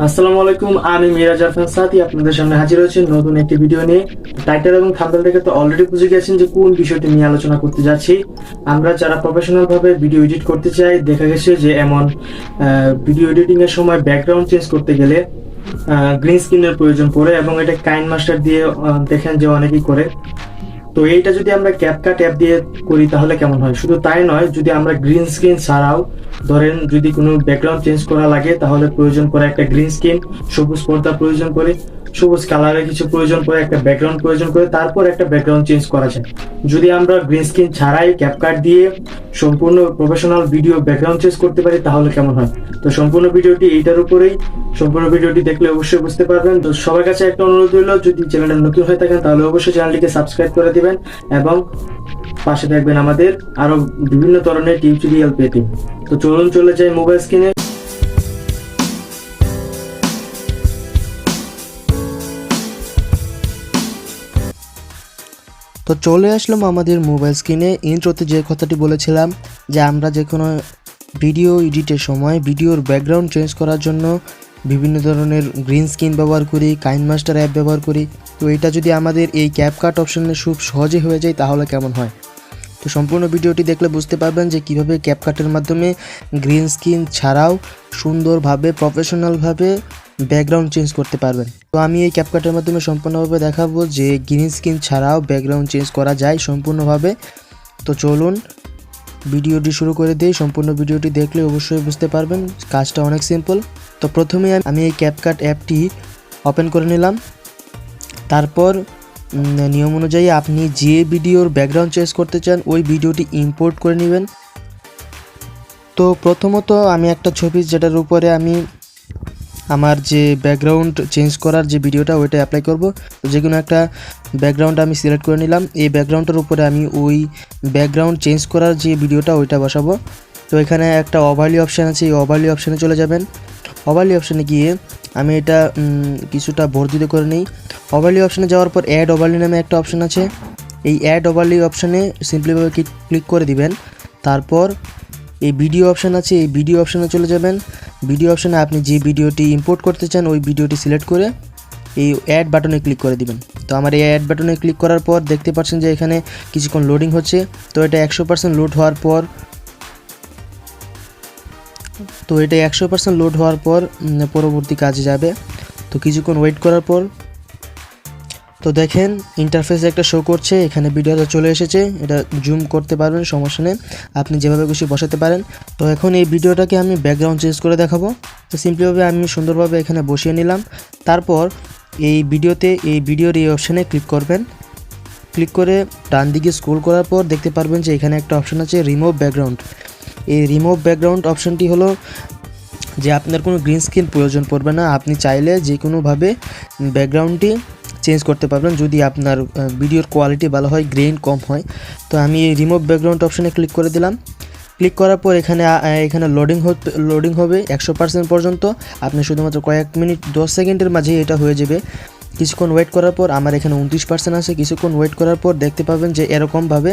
আসসালামু আলাইকুম, আমি মিরাজ সাথী আপনাদের সামনে হাজির হয়েছি নতুন একটি ভিডিও নিয়ে। টাইটেল এবং থাম্বনেল দেখে তো অলরেডি বুঝে গেছেন যে কোন বিষয়টি নিয়ে আলোচনা করতে যাচ্ছি। আমরা যারা প্রফেশনাল ভাবে ভিডিও এডিট করতে চাই, দেখা গেছে যে এমন ভিডিও এডিটিং এর সময় ব্যাকগ্রাউন্ড চেঞ্জ করতে গেলে গ্রিন স্ক্রিনের প্রয়োজন পড়ে এবং এটা কাইন মাস্টার দিয়ে দেখেন যে অনেকেই করে। তো এইটা যদি আমরা ক্যাপকাট অ্যাপ দিয়ে করি তাহলে কেমন হয়? শুধু তাই নয়, যদি আমরা গ্রিন স্ক্রিন ছাড়াও ধরেন যদি কোনো ব্যাকগ্রাউন্ড চেঞ্জ করা লাগে তাহলে প্রয়োজন পড়ে একটা গ্রিন স্ক্রিন, সবুজ পর্দা প্রয়োজন পড়ে, সবুজ কালারের কিছু প্রয়োজন পড়ে, একটা ব্যাকগ্রাউন্ড প্রয়োজন করে, তারপর একটা ব্যাকগ্রাউন্ড চেঞ্জ করা যায়। যদি আমরা গ্রিন স্ক্রিন ছাড়াই ক্যাপকাট দিয়ে সম্পূর্ণ প্রফেশনাল ভিডিও ব্যাকগ্রাউন্ড চেঞ্জ করতে পারি তাহলে কেমন হয়? তো সম্পূর্ণ ভিডিওটি এইটার উপরেই। সম্পূর্ণ ভিডিওটি দেখলে অবশ্যই বুঝতে পারবেন। তো সবার কাছে একটা অনুরোধ রইল, যদি চ্যানেলটা নতুন হয়ে থাকেন তাহলে অবশ্যই চ্যানেলটিকে সাবস্ক্রাইব করে দিবেন এবং পাশে থাকবেন আমাদের আরো বিভিন্ন ধরনের টিউটোরিয়াল পেতে। তো চলুন চলে যাই মোবাইল স্ক্রিনে। তো চলে আসলাম আমাদের মোবাইল স্ক্রিনে। ইন্ট্রোতে যে কথাটি বলেছিলাম যে আমরা যে কোনো ভিডিও এডিটের সময় ভিডিওর ব্যাকগ্রাউন্ড চেঞ্জ করার জন্য বিভিন্ন ধরনের গ্রিন স্ক্রিন ব্যবহার করি, কাইন মাস্টার অ্যাপ ব্যবহার করি। তো এটা যদি আমাদের এই ক্যাপকাট অপশনে খুব সহজে হয়ে যায় তাহলে কেমন হয়? তো সম্পূর্ণ ভিডিওটি দেখলে বুঝতে পারবেন যে কীভাবে ক্যাপকাটের মাধ্যমে গ্রিন স্ক্রিন ছাড়াও সুন্দরভাবে প্রফেশনালভাবে ব্যাকগ্রাউন্ড চেঞ্জ করতে পারবেন। তো আমি এই ক্যাপকাটের মাধ্যমে সম্পূর্ণভাবে দেখাবো যে গ্রিন স্ক্রিন ছাড়াও ব্যাকগ্রাউন্ড চেঞ্জ করা যায় সম্পূর্ণভাবে। তো চলুন ভিডিওটি শুরু করে দিই। সম্পূর্ণ ভিডিওটি দেখলে অবশ্যই বুঝতে পারবেন কাজটা অনেক সিম্পল। তো প্রথমে আমি এই ক্যাপকাট অ্যাপটি ওপেন করে নিলাম। তারপর নিয়ম অনুযায়ী আপনি যে ভিডিওর ব্যাকগ্রাউন্ড চেঞ্জ করতে চান ওই ভিডিওটি ইম্পোর্ট করে নেবেন। তো প্রথমত আমি একটা ছবি যেটার উপরে আমি আমার যে ব্যাকগ্রাউন্ড চেঞ্জ করার যে ভিডিওটা ওইটা অ্যাপ্লাই করব। তো যে কোনো একটা ব্যাকগ্রাউন্ড আমি সিলেক্ট করে নিলাম। এই ব্যাকগ্রাউন্ডের উপরে আমি ওই ব্যাকগ্রাউন্ড চেঞ্জ করার যে ভিডিওটা ওইটা বসাবো। তো এখানে একটা ওভারলি অপশান আছে, এই ওভারলি অপশানে চলে যাবেন। ওভারলি অপশানে গিয়ে আমি এটা কিছুটা বর্ধিত করে নিই। ওভারলি অপশানে যাওয়ার পর অ্যাড ওভারলি নামে একটা অপশান আছে। এই অ্যাড ওভারলি অপশানে সিম্পলিভাবে ক্লিক করে দিবেন। তারপর এই ভিডিও অপশান আছে, এই ভিডিও অপশানে চলে যাবেন। ভিডিও অপশানে আপনি যে ভিডিওটি ইম্পোর্ট করতে চান ওই ভিডিওটি সিলেক্ট করে এই অ্যাড বাটনে ক্লিক করে দিবেন। তো আমার এই অ্যাড বাটনে ক্লিক করার পর দেখতে পাচ্ছেন যে এখানে কিছুক্ষণ লোডিং হচ্ছে। তো এটা 100% লোড হওয়ার পর এটা 100% লোড হওয়ার পর পরবর্তী কাজে যাবে। তো কিছুক্ষণ ওয়েট করার পর তো দেখেন ইন্টারফেসে একটা শো করছে, এখানে ভিডিওটা চলে এসেছে। এটা জুম করতে পারবেন, সমস্যা নেই, আপনি যেভাবে খুশি বসাতে পারেন। তো এখন এই ভিডিওটাকে আমি ব্যাকগ্রাউন্ড চেঞ্জ করে দেখাবো। তো সিম্পলিভাবে আমি সুন্দরভাবে এখানে বসিয়ে নিলাম। তারপর এই ভিডিওর এই অপশানে ক্লিক করবেন। ক্লিক করে ডান দিকে স্ক্রল করার পর দেখতে পারবেন যে এখানে একটা অপশান আছে রিমুভ ব্যাকগ্রাউন্ড। এই রিমুভ ব্যাকগ্রাউন্ড অপশানটি হলো যে আপনার কোনো গ্রিন স্ক্রিন প্রয়োজন পড়বে না, আপনি চাইলে যে কোনোভাবে ব্যাকগ্রাউন্ডটি চেঞ্জ করতে পারবেন যদি আপনার ভিডিওর কোয়ালিটি ভালো হয়, গ্রেইন কম হয়। তো আমি এই রিমুভ ব্যাকগ্রাউন্ড অপশানে ক্লিক করে দিলাম। ক্লিক করার পর এখানে লোডিং হবে 100% পর্যন্ত। আপনি শুধুমাত্র কয়েক মিনিট 10 সেকেন্ডের মাঝে এটা হয়ে যাবে। কিছুক্ষণ ওয়েট করার পর আমার এখানে 29% আছে। কিছুক্ষণ ওয়েট করার পর দেখতে পাবেন যে এরকমভাবে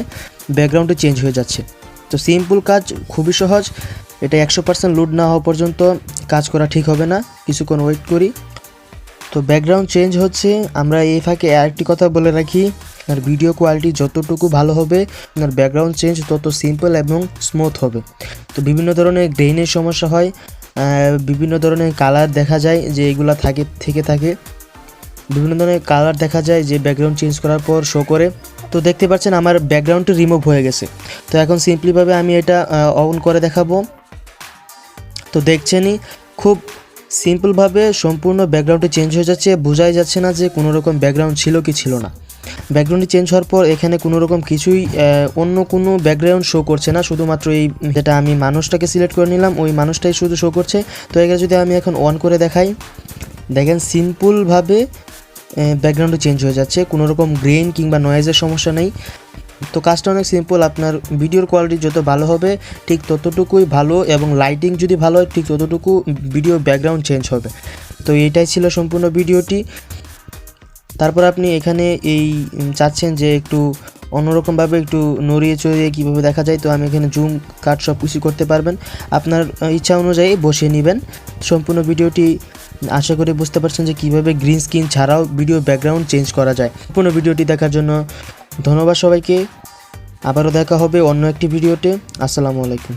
ব্যাকগ্রাউন্ডে চেঞ্জ হয়ে যাচ্ছে। তো সিম্পল কাজ, খুবই সহজ। এটা 100% লোড না হওয়া পর্যন্ত কাজ করা ঠিক হবে না। কিছুক্ষণ ওয়েট করি। তো ব্যাকগ্রাউন্ড চেঞ্জ হচ্ছে। আমরা এই ফাঁকে আরেকটি কথা বলে রাখি, আপনার ভিডিও কোয়ালিটি যতটুকু ভালো হবে আপনার ব্যাকগ্রাউন্ড চেঞ্জ তত সিম্পল এবং স্মুথ হবে। তো বিভিন্ন ধরনের গ্রেইনের সমস্যা হয়, বিভিন্ন ধরনের কালার দেখা যায় যে এগুলা থাকে বিভিন্ন ধরনের কালার দেখা যায় যে ব্যাকগ্রাউন্ড চেঞ্জ করার পর শো করে। তো দেখতে পাচ্ছেন আমার ব্যাকগ্রাউন্ডটি রিমুভ হয়ে গেছে। তো এখন সিম্পলিভাবে আমি এটা অন করে দেখাবো। তো দেখছেনই খুব সিম্পলভাবে সম্পূর্ণ ব্যাকগ্রাউন্ডটি চেঞ্জ হয়ে যাচ্ছে। বোঝাই যাচ্ছে না যে কোনো রকম ব্যাকগ্রাউন্ড ছিল কি ছিল না। ব্যাকগ্রাউন্ডটি চেঞ্জ হওয়ার পর এখানে কোনো রকম কিছুই অন্য কোনো ব্যাকগ্রাউন্ড শো করছে না, শুধুমাত্র এই যেটা আমি মানুষটাকে সিলেক্ট করে নিলাম ওই মানুষটাই শুধু শো করছে। তো এখানে যদি আমি এখন অন করে দেখাই, দেখেন সিম্পলভাবে ব্যাকগ্রাউন্ডটি চেঞ্জ হয়ে যাচ্ছে, কোনো রকম গ্রেইন কিংবা নয়েজের সমস্যা নেই। তো কাজটা অনেক সিম্পল। আপনার ভিডিওর কোয়ালিটি যত ভালো হবে ঠিক ততটুকুই ভালো, এবং লাইটিং যদি ভালো হয় ঠিক ততটুকু ভিডিও ব্যাকগ্রাউন্ড চেঞ্জ হবে। তো এইটাই ছিল সম্পূর্ণ ভিডিওটি। তারপর আপনি এখানে এই চাচ্ছেন যে একটু অন্যরকমভাবে একটু নড়িয়ে চড়িয়ে কীভাবে দেখা যায়, তো আমি এখানে জুম কাট সব কিছু করতে পারবেন, আপনার ইচ্ছা অনুযায়ী বসিয়ে নেবেন। সম্পূর্ণ ভিডিওটি আশা করি বুঝতে পারছেন যে কীভাবে গ্রিন স্ক্রিন ছাড়াও ভিডিও ব্যাকগ্রাউন্ড চেঞ্জ করা যায়। পুরো ভিডিওটি দেখার জন্য ধন্যবাদ সবাইকে। আবারও দেখা হবে অন্য একটি ভিডিওতে। আসসালামু আলাইকুম।